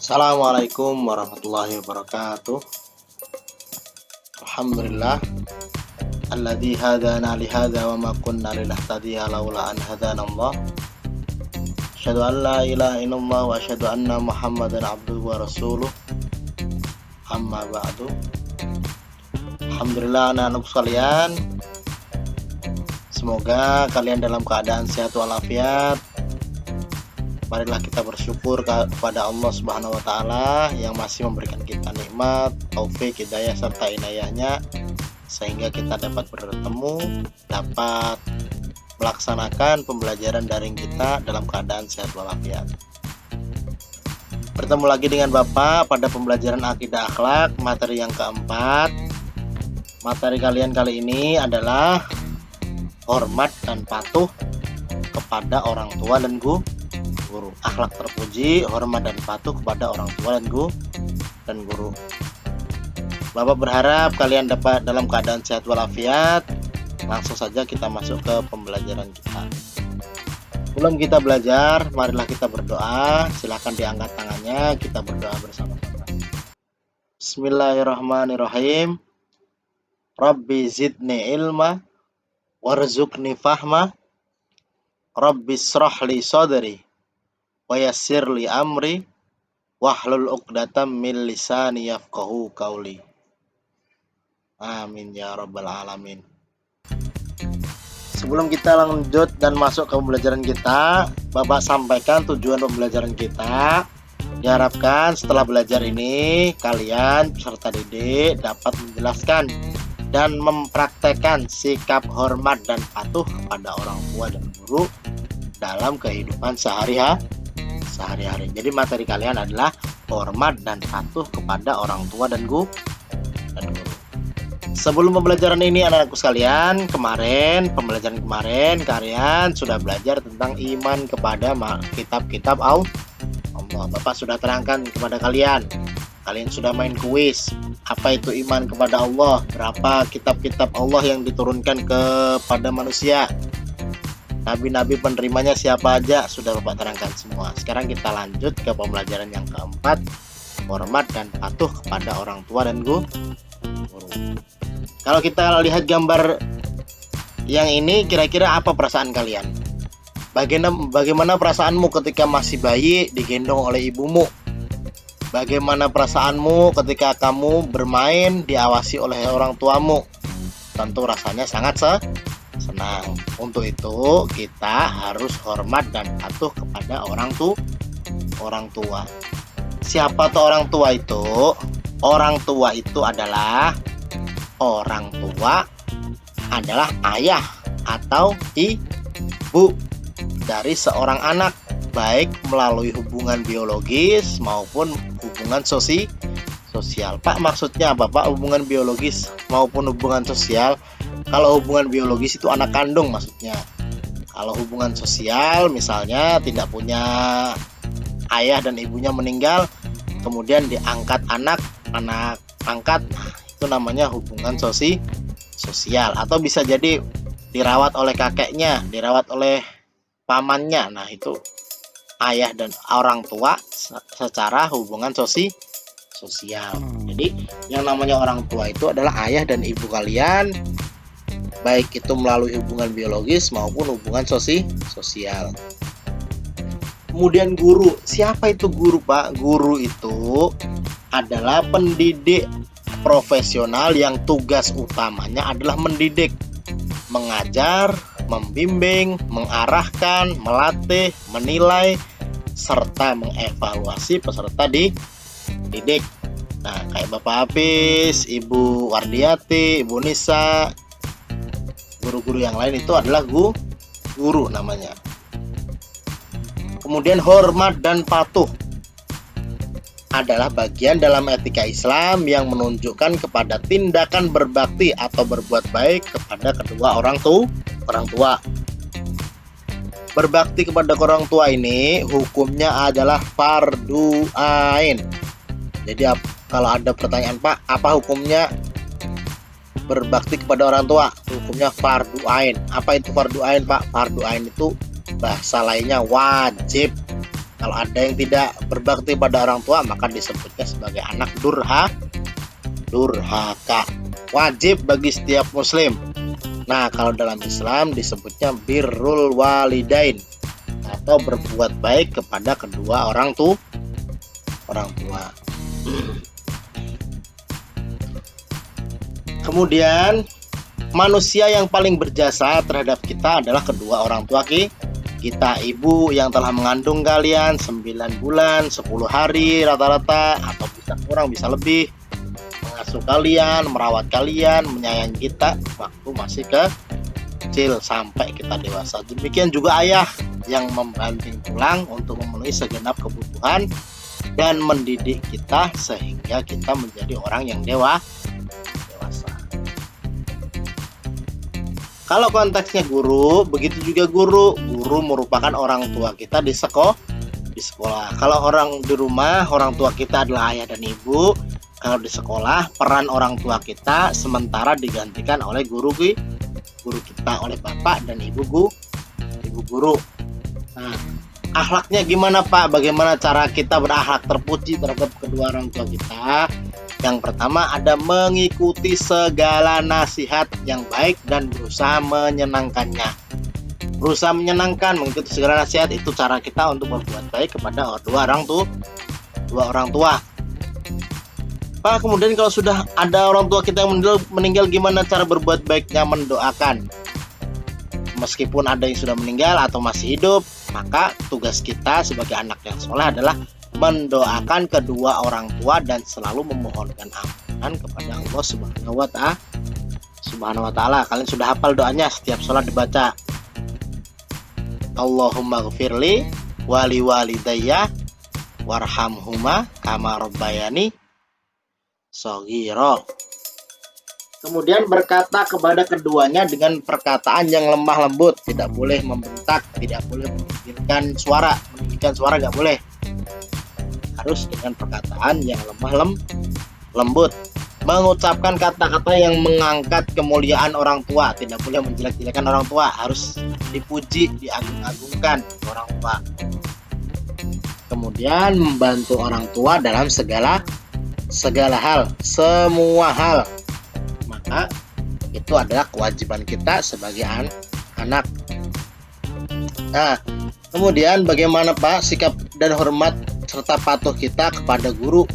Assalamualaikum warahmatullahi wabarakatuh. Alhamdulillah alladzi hadana li hadza wa ma kunna linahtadiya laula an hadana Allah. Asyhadu an la ilaha illallah wa asyhadu anna Muhammadan abduhu wa rasuluh. Amma ba'du. Alhamdulillah anak-anakku sekalian, semoga kalian dalam keadaan sehat walafiat. Marilah kita bersyukur kepada Allah Subhanahu wa taala yang masih memberikan kita nikmat, taufik, hidayah serta inayahnya sehingga kita dapat bertemu, dapat melaksanakan pembelajaran daring kita dalam keadaan sehat walafiat. Bertemu lagi dengan Bapak pada pembelajaran akidah akhlak materi yang keempat. Materi kalian kali ini adalah hormat dan patuh kepada orang tua dan guru. Akhlak terpuji, hormat dan patuh kepada orang tua dan guru. Bapak berharap kalian dapat dalam keadaan sehat walafiat. Langsung saja kita masuk ke pembelajaran kita. Sebelum kita belajar, marilah kita berdoa. Silakan diangkat tangannya, kita berdoa bersama-sama. Bismillahirrahmanirrahim. Rabbi zidni ilma warzuqni fahma. Rabbi shrahli sadri wa yassirli amri wahlul 'uqdatam min lisani yafqahu qauli. Amin ya rabbal alamin. Sebelum kita lanjut dan masuk ke pembelajaran kita, Bapak sampaikan tujuan pembelajaran kita. Diharapkan setelah belajar ini kalian peserta didik dapat menjelaskan dan mempraktekkan sikap hormat dan patuh kepada orang tua dan guru dalam kehidupan sehari-hari. Jadi materi kalian adalah hormat dan patuh kepada orang tua dan guru. Sebelum pembelajaran ini anak-anakku sekalian, pembelajaran kemarin kalian sudah belajar tentang iman kepada kitab-kitab Allah. Bapak sudah terangkan kepada kalian. Kalian sudah main kuis. Apa itu iman kepada Allah? Berapa kitab-kitab Allah yang diturunkan kepada manusia? Nabi-nabi penerimanya siapa aja? Sudah Bapak terangkan semua. Sekarang kita lanjut ke pembelajaran yang keempat, hormat dan patuh kepada orang tua dan guru. Kalau kita lihat gambar yang ini, kira-kira apa perasaan kalian? Bagaimana perasaanmu ketika masih bayi digendong oleh ibumu? Bagaimana perasaanmu ketika kamu bermain diawasi oleh orang tuamu? Tentu rasanya sangat senang. Untuk itu kita harus hormat dan patuh kepada orang tua. Siapa tuh orang tua itu? Orang tua itu adalah ayah atau ibu dari seorang anak, baik melalui hubungan biologis maupun hubungan sosial. Pak, maksudnya apa Pak, hubungan biologis maupun hubungan sosial? Kalau hubungan biologis itu anak kandung maksudnya. Kalau hubungan sosial misalnya tidak punya ayah dan ibunya meninggal, kemudian diangkat anak angkat, itu namanya hubungan sosial. Atau bisa jadi dirawat oleh kakeknya, dirawat oleh pamannya. Nah, itu ayah dan orang tua secara hubungan sosial. Jadi yang namanya orang tua itu adalah ayah dan ibu kalian, baik itu melalui hubungan biologis maupun hubungan sosial. Kemudian guru. Siapa itu guru Pak? Guru itu adalah pendidik profesional yang tugas utamanya adalah mendidik, mengajar, membimbing, mengarahkan, melatih, menilai, serta mengevaluasi peserta didik. Nah, kayak Bapak Hafiz, Ibu Wardiati, Ibu Nisa, guru-guru yang lain itu adalah guru namanya. Kemudian hormat dan patuh adalah bagian dalam etika Islam yang menunjukkan kepada tindakan berbakti atau berbuat baik kepada kedua orang tua. Berbakti kepada orang tua ini hukumnya adalah fardu ain. Jadi kalau ada pertanyaan Pak, apa hukumnya berbakti kepada orang tua? Hukumnya fardu ain. Apa itu fardu ain Pak? Fardu ain itu bahasa lainnya wajib. Kalau ada yang tidak berbakti pada orang tua, maka disebutnya sebagai anak durhaka. Wajib bagi setiap muslim. Nah, kalau dalam Islam disebutnya birrul walidain, atau berbuat baik kepada kedua orang tua. Kemudian manusia yang paling berjasa terhadap kita adalah kedua orang tua kita. Ibu yang telah mengandung kalian 9 bulan 10 hari rata-rata, atau bisa kurang bisa lebih, mengasuh kalian, merawat kalian, menyayangi kita waktu masih kecil sampai kita dewasa. Demikian juga ayah yang membanting tulang untuk memenuhi segenap kebutuhan dan mendidik kita sehingga kita menjadi orang yang dewasa. Kalau konteksnya guru, begitu juga guru merupakan orang tua kita di sekolah. Kalau orang di rumah, orang tua kita adalah ayah dan ibu. Kalau di sekolah, peran orang tua kita sementara digantikan oleh guru kita, oleh bapak dan ibu guru. Nah, akhlaknya gimana Pak? Bagaimana cara kita berakhlak terpuji terhadap kedua orang tua kita? Yang pertama ada mengikuti segala nasihat yang baik dan berusaha menyenangkannya. Berusaha menyenangkan, mengikuti segala nasihat, itu cara kita untuk berbuat baik kepada dua orang tua. Pak, kemudian kalau sudah ada orang tua kita yang meninggal, gimana cara berbuat baiknya? Mendoakan. Meskipun ada yang sudah meninggal atau masih hidup, maka tugas kita sebagai anak yang soleh adalah mendoakan kedua orang tua dan selalu memohonkan ampunan kepada Allah Subhanahu wa ta'ala. Kalian sudah hafal doanya, setiap sholat dibaca. Allahumma ghfirli wali walidayya warhamhuma kama rabbayani shaghira. Kemudian berkata kepada keduanya dengan perkataan yang lemah lembut, tidak boleh membentak, tidak boleh meninggikan suara, nggak boleh. Harus dengan perkataan yang lemah lembut. Mengucapkan kata-kata yang mengangkat kemuliaan orang tua, tidak boleh menjelek-jelekan orang tua, harus dipuji, diagung-agungkan orang tua. Kemudian membantu orang tua dalam segala hal, semua hal. Maka itu adalah kewajiban kita sebagai anak. Nah, kemudian bagaimana Pak sikap dan hormat serta patuh kita kepada guru?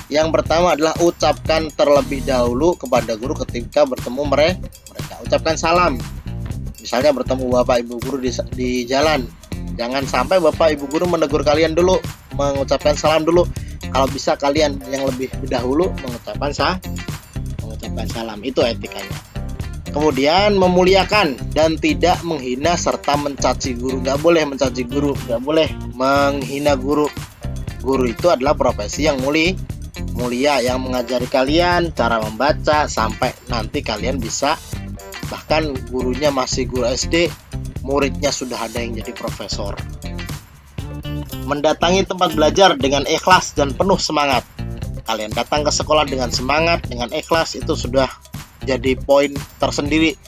Yang pertama adalah ucapkan terlebih dahulu kepada guru ketika bertemu mereka. Ucapkan salam. Misalnya bertemu bapak ibu guru di jalan, jangan sampai bapak ibu guru menegur kalian dulu, mengucapkan salam dulu. Kalau bisa kalian yang lebih dahulu mengucapkan salam. Itu etikanya. Kemudian memuliakan dan tidak menghina serta mencaci guru. Gak boleh mencaci guru, gak boleh menghina guru. Guru itu adalah profesi yang mulia yang mengajari kalian cara membaca sampai nanti kalian bisa, bahkan gurunya masih guru SD, muridnya sudah ada yang jadi profesor. Mendatangi tempat belajar dengan ikhlas dan penuh semangat. Kalian datang ke sekolah dengan semangat, dengan ikhlas, itu sudah jadi poin tersendiri.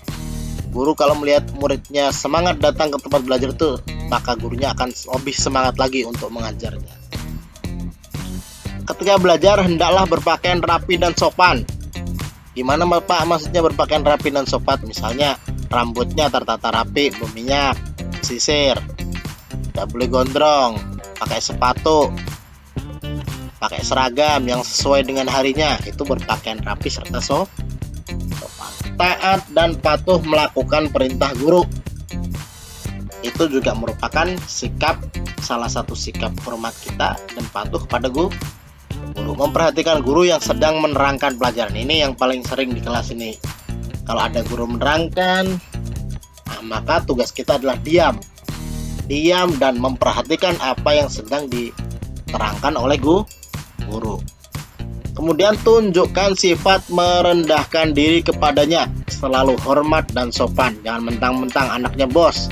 Guru kalau melihat muridnya semangat datang ke tempat belajar itu, maka gurunya akan lebih semangat lagi untuk mengajarnya. Ketika belajar hendaklah berpakaian rapi dan sopan. Gimana Pak maksudnya berpakaian rapi dan sopan? Misalnya rambutnya tertata rapi, berminyak, sisir, tidak boleh gondrong, pakai sepatu, pakai seragam yang sesuai dengan harinya, itu berpakaian rapi serta sopan. Taat dan patuh melakukan perintah guru, itu juga merupakan salah satu sikap hormat kita dan patuh pada guru. Memperhatikan guru yang sedang menerangkan pelajaran, ini yang paling sering di kelas ini. Kalau ada guru menerangkan, maka tugas kita adalah diam dan memperhatikan apa yang sedang diterangkan oleh guru. Kemudian tunjukkan sifat merendahkan diri kepadanya, selalu hormat dan sopan. Jangan mentang-mentang anaknya bos,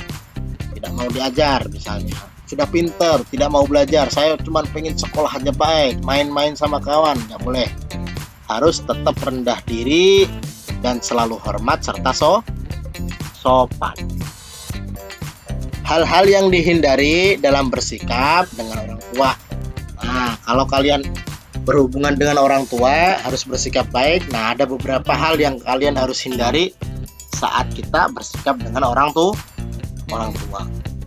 tidak mau diajar misalnya, sudah pinter, tidak mau belajar, saya cuma pengen sekolah aja baik, main-main sama kawan, nggak boleh. Harus tetap rendah diri dan selalu hormat serta sopan. hal-hal yang dihindari dalam bersikap dengan orang tua. Nah, kalau kalian berhubungan dengan orang tua harus bersikap baik. Nah, ada beberapa hal yang kalian harus hindari saat kita bersikap dengan orang tua.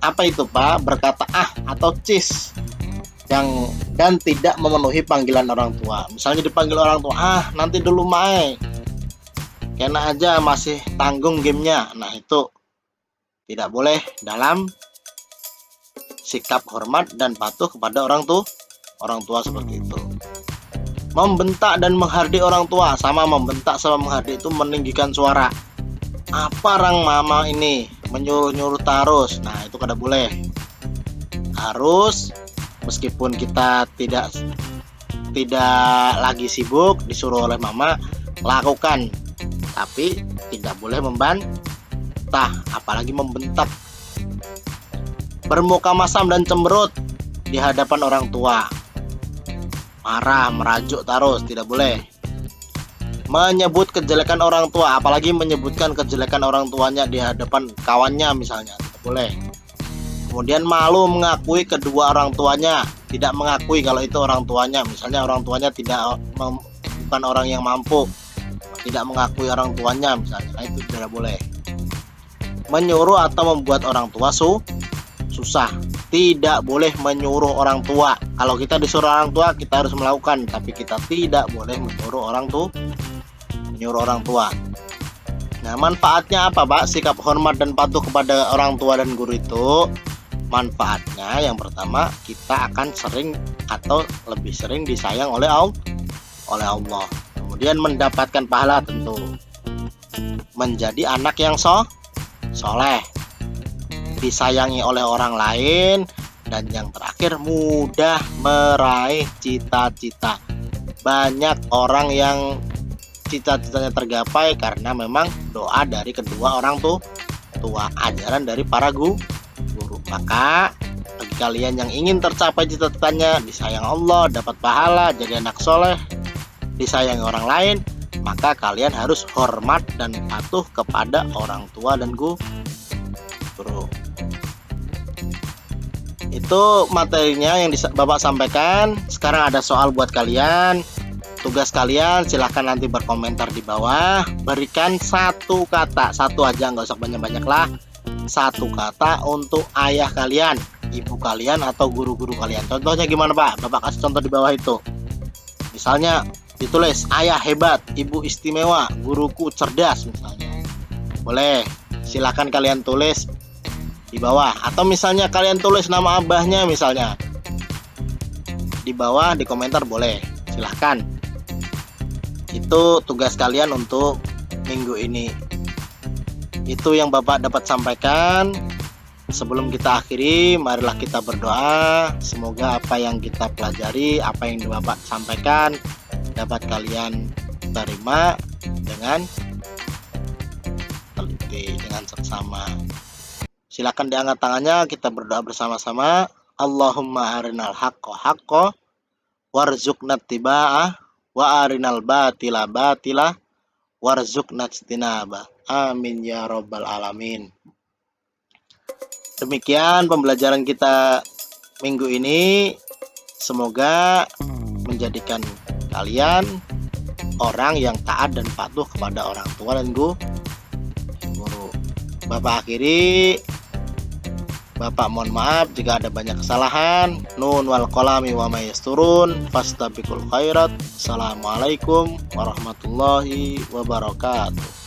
Apa itu, Pak? Berkata atau cis dan tidak memenuhi panggilan orang tua. Misalnya dipanggil orang tua, nanti dulu Mae, kena aja masih tanggung gamenya. Nah, itu tidak boleh dalam sikap hormat dan patuh kepada orang tua seperti itu. Membentak dan menghardik orang tua, sama membentak sama menghardik itu meninggikan suara. Apa rang mama ini menyuruh-nyuruh terus. Nah, itu kada boleh. Harus meskipun kita tidak lagi sibuk disuruh oleh mama lakukan, tapi tidak boleh membantah apalagi membentak. Bermuka masam dan cemberut di hadapan orang tua, marah, merajuk terus, tidak boleh. Menyebut kejelekan orang tua, apalagi menyebutkan kejelekan orang tuanya di hadapan kawannya misalnya, tidak boleh. Kemudian malu mengakui kedua orang tuanya, tidak mengakui kalau itu orang tuanya, misalnya orang tuanya bukan orang yang mampu, tidak mengakui orang tuanya misalnya, nah, itu tidak boleh. Menyuruh atau membuat orang tua susah, tidak boleh menyuruh orang tua. Kalau kita disuruh orang tua kita harus melakukan, tapi kita tidak boleh menyuruh orang tua. Nah, manfaatnya apa, Pak? Sikap hormat dan patuh kepada orang tua dan guru itu, manfaatnya yang pertama, kita akan sering atau lebih sering disayang oleh Allah. Kemudian mendapatkan pahala tentu. Menjadi anak yang soleh, disayangi oleh orang lain, dan yang terakhir mudah meraih cita-cita. Banyak orang yang cita-citanya tergapai karena memang doa dari kedua orang tua, ajaran dari para guru. Maka bagi kalian yang ingin tercapai cita-citanya, disayang Allah, dapat pahala, jadi anak soleh, disayangi orang lain, maka kalian harus hormat dan patuh kepada orang tua dan guru. Itu materinya yang Bapak sampaikan. Sekarang ada soal buat kalian. Tugas kalian silahkan nanti berkomentar di bawah. Berikan satu kata, satu aja, nggak usah banyak-banyak lah. Satu kata untuk ayah kalian, ibu kalian, atau guru-guru kalian. Contohnya gimana, Pak? Bapak kasih contoh di bawah itu. Misalnya ditulis, ayah hebat, ibu istimewa, guruku cerdas misalnya. Boleh, silahkan kalian tulis di bawah. Atau misalnya kalian tulis nama abahnya misalnya di bawah, di komentar boleh, silahkan. Itu tugas kalian untuk minggu ini. Itu yang Bapak dapat sampaikan. Sebelum kita akhiri, marilah kita berdoa. Semoga apa yang kita pelajari, apa yang Bapak sampaikan dapat kalian terima dengan teliti, dengan seksama. Silakan diangkat tangannya, kita berdoa bersama-sama. Allahumma arinal haqqo haqqo warzuqna tiba'ah wa arinal batila batila warzuqna ijtinaba. Amin ya rabbal alamin. Demikian pembelajaran kita minggu ini. Semoga menjadikan kalian orang yang taat dan patuh kepada orang tua dan guru. Bapak akhiri. Bapak mohon maaf jika ada banyak kesalahan. Nun wal qalami wa may yasturun fastabiqul khairat. Assalamualaikum warahmatullahi wabarakatuh.